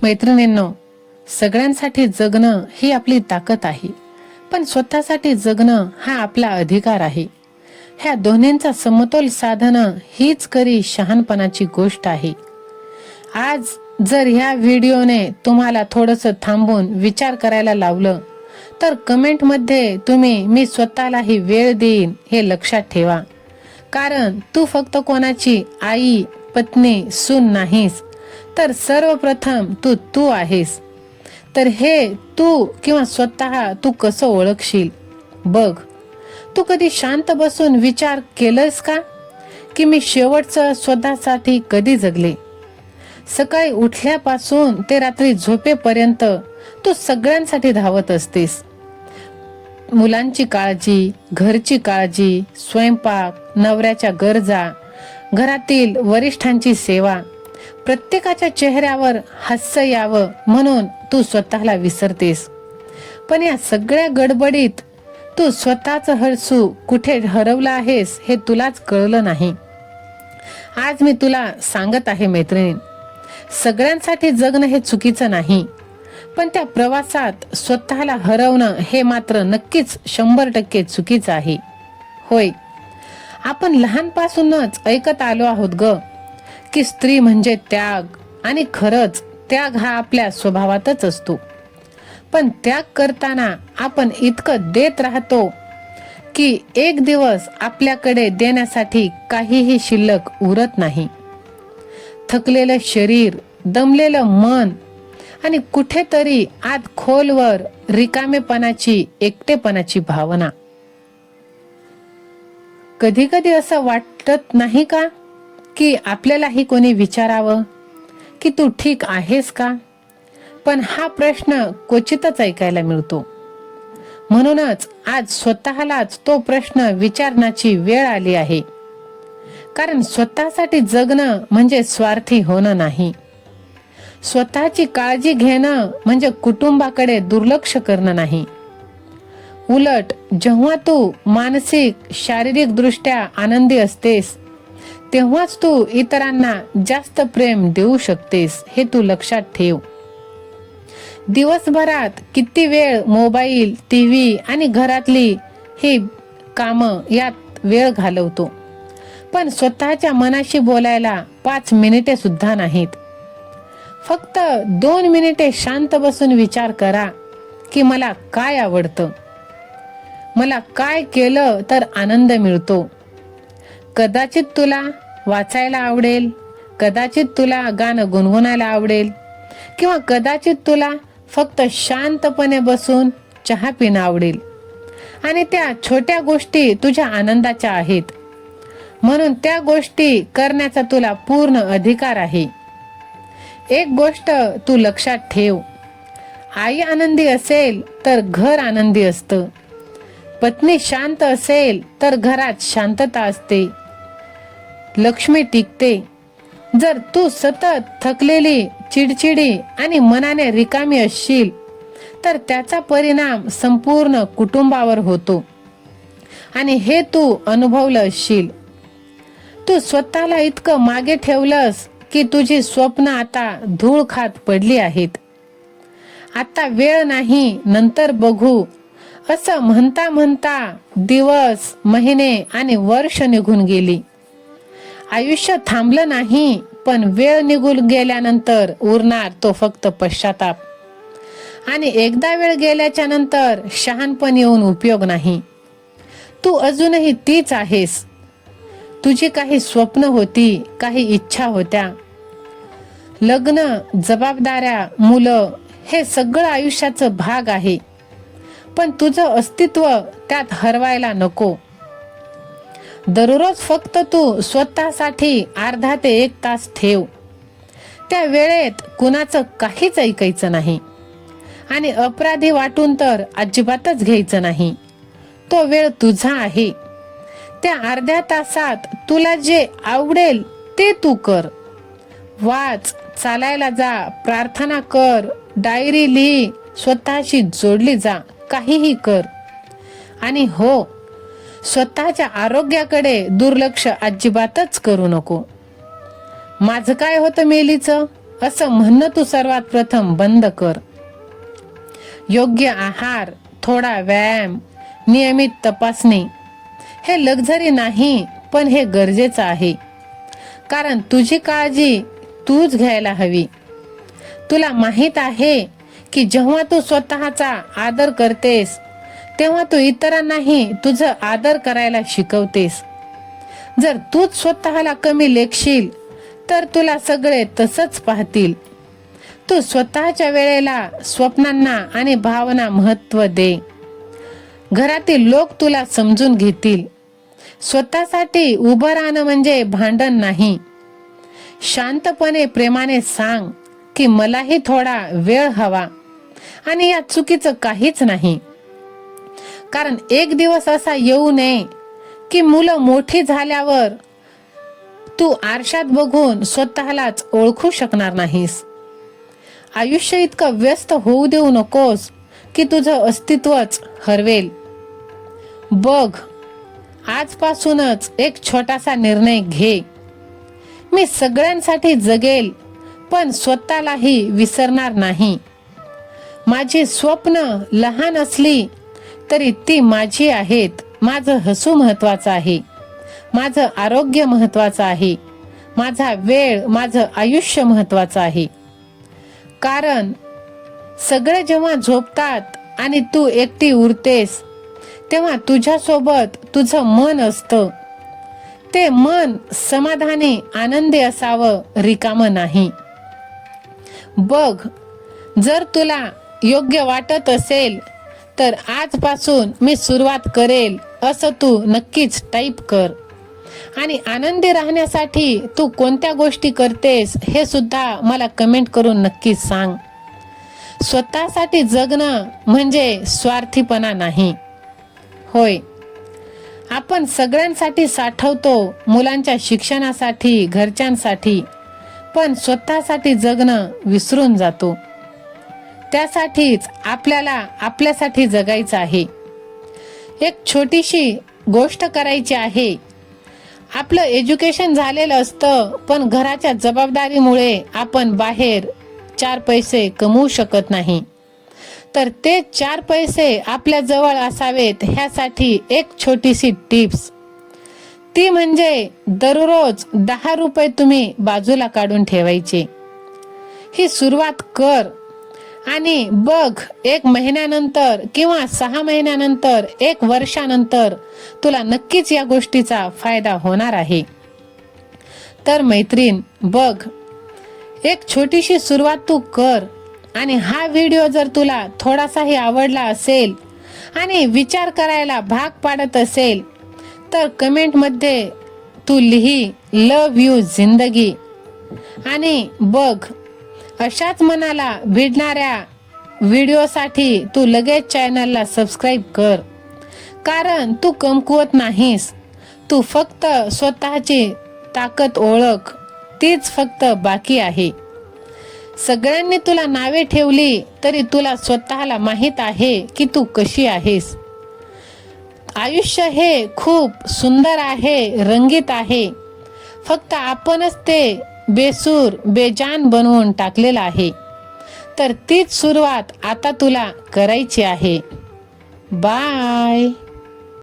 मैत्रिणींनो, सगळ्यांसाठी जगणं ही आपली ताकद आहे, पण स्वतःसाठी जगणं हा आपला अधिकार आहे. ह्या दोन्हींचा समतोल साधणं हीच खरी शहाणपणाची गोष्ट आहे. आज जर ह्या व्हिडिओने तुम्हाला थोडंसं थांबून विचार करायला लावलं, तर कमेंटमध्ये तुम्ही मी स्वतःलाही वेळ देईन हे लक्षात ठेवा. कारण तू फक्त कोणाची आई, पत्नी, सून नाहीस, तर सर्वप्रथम तू आहेस. तर हे तू किंवा स्वतः तू कसं ओळखशील बघ. तू कधी शांत बसून विचार केलंस का की मी शेवटचं स्वतःसाठी कधी जगले? सकाळी उठल्यापासून ते रात्री झोपेपर्यंत तू सगळ्यांसाठी धावत असतेस. मुलांची काळजी, घरची काळजी, स्वयंपाक, नवऱ्याच्या गरजा, घरातील वरिष्ठांची सेवा. प्रत्येकाच्या चेहऱ्यावर हास्य यावं म्हणून तू स्वतःला विसरतेस. पण या सगळ्या गडबडीत तू स्वतःचं हसू कुठे हरवलं आहेस हे तुलाच कळलं नाही. आज मी तुला सांगत आहे मैत्रिणी, सगळ्यांसाठी जगणं हे चुकीचं नाही, पण त्या प्रवासात स्वतःला हरवणं हे मात्र नक्कीच 100% चुकीचं आहे. होय, आपण लहानपासूनच ऐकत आलो आहोत ग की स्त्री म्हणजे त्याग, आणि खरंच त्याग हा आपल्या स्वभावातच असतो. पण त्याग करताना आपण इतकं देत राहतो की एक दिवस आपल्याकडे देण्यासाठी काहीही शिल्लक उरत नाही. थकलेलं शरीर, दमलेलं मन आणि कुठेतरी आत खोलवर रिकामेपणाची, एकटेपणाची भावना. कधी कधी असं वाटत नाही का की आपल्यालाही कोणी विचारावं की तू ठीक आहेस का? पण हा प्रश्न क्वचितच ऐकायला मिळतो. म्हणूनच आज स्वतःलाच तो प्रश्न विचारण्याची वेळ आली आहे. कारण स्वतःसाठी जगणं म्हणजे स्वार्थी होणं नाही. स्वतःची काळजी घेणं म्हणजे कुटुंबाकडे दुर्लक्ष करणं नाही. उलट जेव्हा तू मानसिक, शारीरिक दृष्ट्या आनंदी असतेस, तेव्हाच तू इतरांना जास्त प्रेम देऊ शकतेस हे तू लक्षात ठेव. दिवसभरात किती वेळ मोबाईल, टीव्ही आणि घरातली ही कामं यात वेळ घालवतो, पण स्वतःच्या मनाशी बोलायला 5 मिनिटे सुद्धा नाहीत. फक्त 2 मिनिटे शांत बसून विचार करा की मला काय आवडतं, मला काय केलं तर आनंद मिळतो. कदाचित तुला वाचायला आवडेल, कदाचित तुला गाणं गुणगुणायला आवडेल, किंवा कदाचित तुला फक्त शांतपणे बसून चहा पिणं आवडेल. आणि त्या छोट्या गोष्टी तुझ्या आनंदाच्या आहेत, म्हणून त्या गोष्टी करण्याचा तुला पूर्ण अधिकार आहे. एक गोष्ट तू लक्षात ठेव, आई आनंदी असेल तर घर आनंदी असतं. पत्नी शांत असेल तर घरात शांतता असते, लक्ष्मी टिकते. जर तू सतत थकलेली, चिडचिडी आणि मनाने रिकामी असशील तर त्याचा परिणाम संपूर्ण कुटुंबावर होतो, आणि हे तू अनुभवलं असशील. तू स्वतःला इतकं मागे ठेवलंस की तुझी स्वप्न आता धूळ खात पडली आहेत. आता वेळ नाही, नंतर बघू असं म्हणता म्हणता दिवस, महिने आणि वर्ष निघून गेली. आयुष्य थांबलं नाही, पण वेळ निघून गेल्यानंतर उरणार तो फक्त पश्चाताप. आणि एकदा वेळ गेल्याच्या नंतर शहाणपण येऊन उपयोग नाही. तू अजूनही तीच आहेस. तुझी काही स्वप्न होती, काही इच्छा होत्या. लग्न, जबाबदाऱ्या, मुलं हे सगळं आयुष्याचं भाग आहे, पण तुझं अस्तित्व त्यात हरवायला नको. दररोज फक्त तू स्वतःसाठी अर्धा ते 1 तास ठेव. त्या वेळेत कुणाचं काहीच ऐकायचं नाही, आणि अपराधी वाटून तर अजिबातच घ्यायचं नाही. तो वेळ तुझा आहे. त्या अर्ध्या तासात तुला जे आवडेल ते तू कर. वाच, चालायला जा, प्रार्थना कर, डायरी लिही, स्वतःशी जोडली जा, काहीही कर. आणि हो, स्वतःच्या आरोग्याकडे दुर्लक्ष अजिबातच करू नको. माझं काय होतं मेलीचं असं म्हणणं तू सर्वात प्रथम बंद कर. योग्य आहार, थोडा व्यायाम, नियमित तपासणी हे लक्झरी नाही, पण हे गरजेचं आहे. कारण तुझी काळजी तूच घ्यायला हवी. तुला माहित आहे की जेव्हा तू स्वतःचा आदर करतेस तेव्हा तू इतरांनाही तुझं आदर करायला शिकवतेस. जर तूच स्वतःला कमी लेखशील तर तुला सगळे तसंच पाहतील. तू स्वतःच्या वेळेला, स्वप्नांना आणि भावना महत्त्व दे. घरातील लोक तुला समजून घेतील. स्वतःसाठी उभं राहणं म्हणजे भांडण नाही. शांतपणे प्रेमाने सांग की मलाही थोडा वेळ हवा आणि यात चुकीचं काहीच नाही. कारण एक दिवस असा येऊ नये की मुलं मोठी झाल्यावर तू आरशात बघून स्वतःलाच ओळखू शकणार नाहीस. आयुष्य इतकं व्यस्त होऊ देऊ नकोस की तुझं अस्तित्वच हरवेल. बघ, आजपासूनच एक छोटासा निर्णय घे. मी सगळ्यांसाठी जगेल, पण स्वतःलाही विसरणार नाही. माझी स्वप्न लहान असली तरी ती माझी आहेत. माझं हसू महत्वाचं आहे, माझं आरोग्य महत्वाचं आहे, माझा वेळ, माझं आयुष्य महत्वाचं आहे. कारण सगळे जेव्हा झोपतात आणि तू एकटी उरतेस तेव्हा तुझ्यासोबत तुझं मन असतं. ते मन समाधानी, आनंदी असावं, रिकामं नाही. बघ, जर तुला योग्य वाटत असेल तर आजपासून मी सुरुवात करेल असं तू नक्कीच टाईप कर. आणि आनंदी राहण्यासाठी तू कोणत्या गोष्टी करतेस हे सुद्धा मला कमेंट करून नक्कीच सांग. स्वतःसाठी जगणं म्हणजे स्वार्थीपणा नाही. होय, आपण सगळ्यांसाठी साठवतो, मुलांच्या शिक्षणासाठी, घरच्यांसाठी, पण स्वतःसाठी जगणं विसरून जातो. त्यासाठीच आपल्याला आपल्यासाठी जगायचं आहे. एक छोटीशी गोष्ट करायची आहे. आपलं एज्युकेशन झालेलं असतं, पण घराच्या जबाबदारीमुळे आपण बाहेर 4 पैसे कमवू शकत नाही. तर ते 4 पैसे आपल्या जवळ असावेत ह्यासाठी एक छोटीशी टिप्स, ती म्हणजे दररोज 10 रुपये तुम्ही बाजूला काढून ठेवायचे. ही सुरुवात कर आणि बघ, 1 महिन्यानंतर किंवा 6 महिन्यानंतर, 1 वर्षानंतर तुला नक्कीच या गोष्टीचा फायदा होणार आहे. तर मैत्रीण, बघ, एक छोटीशी सुरुवात तू कर. आणि हा व्हिडिओ जर तुला थोडासाही आवडला असेल आणि विचार करायला भाग पाडत असेल तर कमेंटमध्ये तू लिही लव यू जिंदगी. आणि बघ, अशाच मनाला भिडणाऱ्या व्हिडिओसाठी तू लगेच चॅनलला सबस्क्राईब कर. कारण तू कमकुवत नाहीस. तू फक्त स्वतःची ताकद ओळख, तीच फक्त बाकी आहे. सगळ्यांनी तुला नावे ठेवली तरी तुला स्वतःला माहित आहे की तू कशी आहेस. आयुष्य हे खूप सुंदर आहे, रंगीत आहे. फक्त आपणच ते बेसूर, बेजान बनवून टाकलेलं आहे. तर तीच सुरुवात आता तुला करायची आहे. बाय.